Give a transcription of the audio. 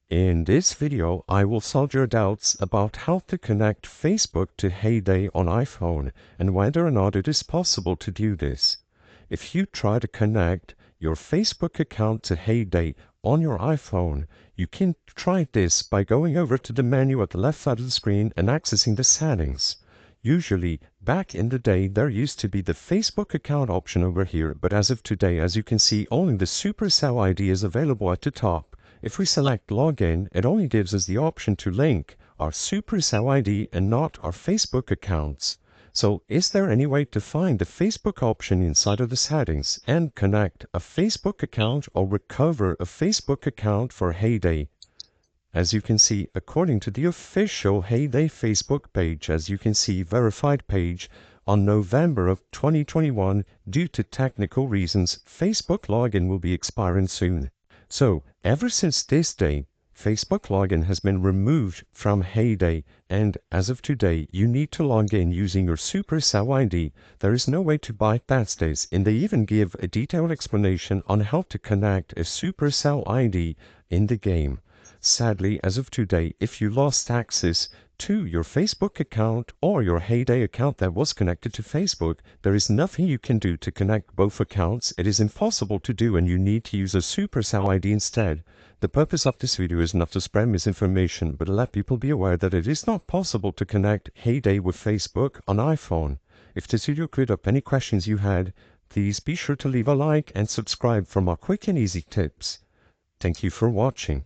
In this video, I will solve your doubts about how to connect Facebook to Heyday on iPhone and whether or not it is possible to do this. If you try to connect your Facebook account to Heyday on your iPhone, you can try this by going over to the menu at the left side of the screen and accessing the settings. Usually, back in the day, there used to be the Facebook account option over here, but as of today, as you can see, only the Supercell ID is available at the top. If we select Login, it only gives us the option to link our Supercell ID and not our Facebook accounts. So is there any way to find the Facebook option inside of the settings and connect a Facebook account or recover a Facebook account for Heyday? As you can see, according to the official Heyday Facebook page, as you can see, verified page, on November of 2021, due to technical reasons, Facebook login will be expiring soon. So, ever since this day, Facebook login has been removed from Heyday, and as of today, you need to log in using your Supercell ID. There is no way to bypass this, and they even give a detailed explanation on how to connect a Supercell ID in the game. Sadly, as of today, if you lost access to your Facebook account or your Heyday account that was connected to Facebook, there is nothing you can do to connect both accounts. It is impossible to do, and you need to use a Supercell ID instead. The purpose of this video is not to spread misinformation, but to let people be aware that it is not possible to connect Heyday with Facebook on iPhone. If this video cleared up any questions you had, please be sure to leave a like and subscribe for more quick and easy tips. Thank you for watching.